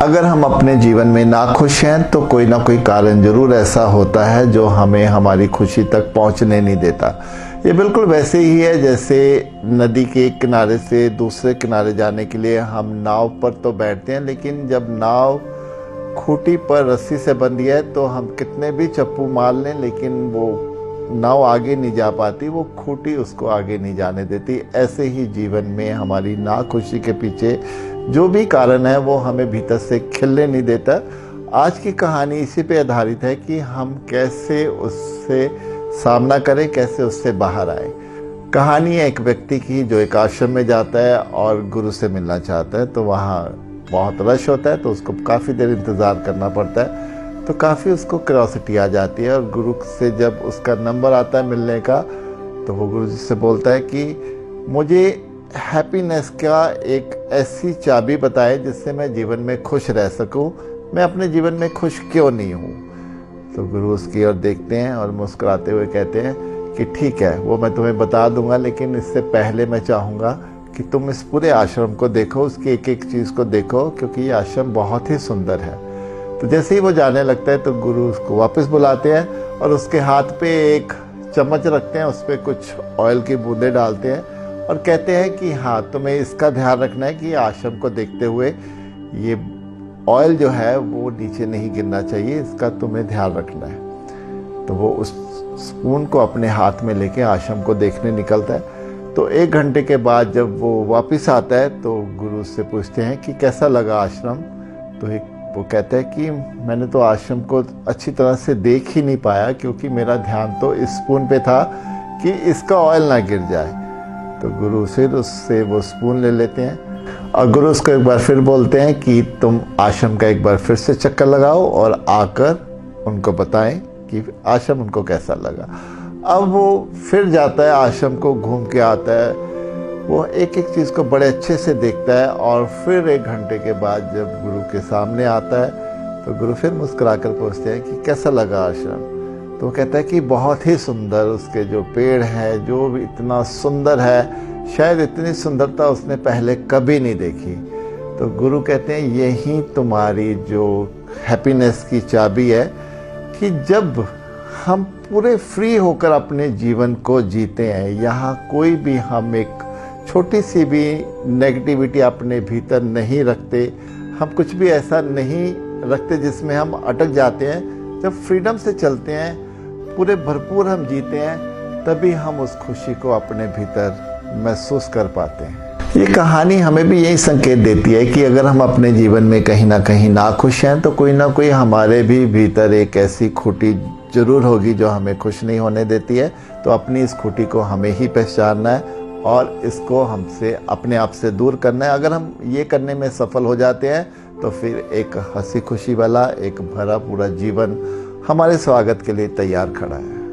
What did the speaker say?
अगर हम अपने जीवन में नाखुश हैं तो कोई ना कोई कारण जरूर ऐसा होता है जो हमें हमारी खुशी तक पहुंचने नहीं देता। ये बिल्कुल वैसे ही है जैसे नदी के एक किनारे से दूसरे किनारे जाने के लिए हम नाव पर तो बैठते हैं, लेकिन जब नाव खूंटी पर रस्सी से बंधी है तो हम कितने भी चप्पू मार लें लेकिन वो नाव आगे नहीं जा पाती, वो खूंटी उसको आगे नहीं जाने देती। ऐसे ही जीवन में हमारी नाखुशी के पीछे जो भी कारण है वो हमें भीतर से खिलने नहीं देता। आज की कहानी इसी पे आधारित है कि हम कैसे उससे सामना करें, कैसे उससे बाहर आए। कहानी है एक व्यक्ति की जो एक आश्रम में जाता है और गुरु से मिलना चाहता है। तो वहाँ बहुत रश होता है तो उसको काफ़ी देर इंतज़ार करना पड़ता है। तो काफ़ी उसको क्यूरियोसिटी आ जाती है और गुरु से जब उसका नंबर आता है मिलने का तो वो गुरु जी से बोलता है कि मुझे हैप्पीनेस का एक ऐसी चाबी बताए जिससे मैं जीवन में खुश रह सकूं। मैं अपने जीवन में खुश क्यों नहीं हूं? तो गुरु उसकी ओर देखते हैं और मुस्कुराते हुए कहते हैं कि ठीक है, वो मैं तुम्हें बता दूंगा, लेकिन इससे पहले मैं चाहूँगा कि तुम इस पूरे आश्रम को देखो, उसकी एक एक चीज़ को देखो, क्योंकि ये आश्रम बहुत ही सुंदर है। तो जैसे ही वो जाने लगता है तो गुरु उसको वापस बुलाते हैं और उसके हाथ पे एक चम्मच रखते हैं, उस पर कुछ ऑयल की बूंदें डालते हैं और कहते हैं कि हाँ, तुम्हें इसका ध्यान रखना है कि आश्रम को देखते हुए ये ऑयल जो है वो नीचे नहीं गिरना चाहिए, इसका तुम्हें ध्यान रखना है। तो वो उस स्पून को अपने हाथ में लेके आश्रम को देखने निकलता है। तो 1 घंटे के बाद जब वो वापस आता है तो गुरु से पूछते हैं कि कैसा लगा आश्रम? तो वो कहता है कि मैंने तो आश्रम को अच्छी तरह से देख ही नहीं पाया क्योंकि मेरा ध्यान तो इस स्पून पे था कि इसका ऑयल ना गिर जाए। तो गुरु फिर उससे वो स्पून ले लेते हैं और गुरु उसको एक बार फिर बोलते हैं कि तुम आश्रम का एक बार फिर से चक्कर लगाओ और आकर उनको बताएं कि आश्रम उनको कैसा लगा। अब वो फिर जाता है, आश्रम को घूम के आता है, वो एक एक चीज़ को बड़े अच्छे से देखता है और फिर 1 घंटे के बाद जब गुरु के सामने आता है तो गुरु फिर मुस्कुरा कर पूछते हैं कि कैसा लगा आश्रम? तो वो कहता है कि बहुत ही सुंदर, उसके जो पेड़ हैं जो भी इतना सुंदर है, शायद इतनी सुंदरता उसने पहले कभी नहीं देखी। तो गुरु कहते हैं यही तुम्हारी जो हैप्पीनेस की चाबी है कि जब हम पूरे फ्री होकर अपने जीवन को जीते हैं, यहाँ कोई भी हम एक छोटी सी भी नेगेटिविटी अपने भीतर नहीं रखते, हम कुछ भी ऐसा नहीं रखते जिसमें हम अटक जाते हैं। जब फ्रीडम से चलते हैं, पूरे भरपूर हम जीते हैं, तभी हम उस खुशी को अपने भीतर महसूस कर पाते हैं। ये कहानी हमें भी यही संकेत देती है कि अगर हम अपने जीवन में कहीं ना कहीं नाखुश हैं तो कोई ना कोई हमारे भी भीतर एक ऐसी खूंटी जरूर होगी जो हमें खुश नहीं होने देती है। तो अपनी इस खूंटी को हमें ही पहचानना है और इसको हमसे अपने आप से दूर करना है। अगर हम ये करने में सफल हो जाते हैं तो फिर एक हंसी खुशी वाला एक भरा पूरा जीवन हमारे स्वागत के लिए तैयार खड़ा है।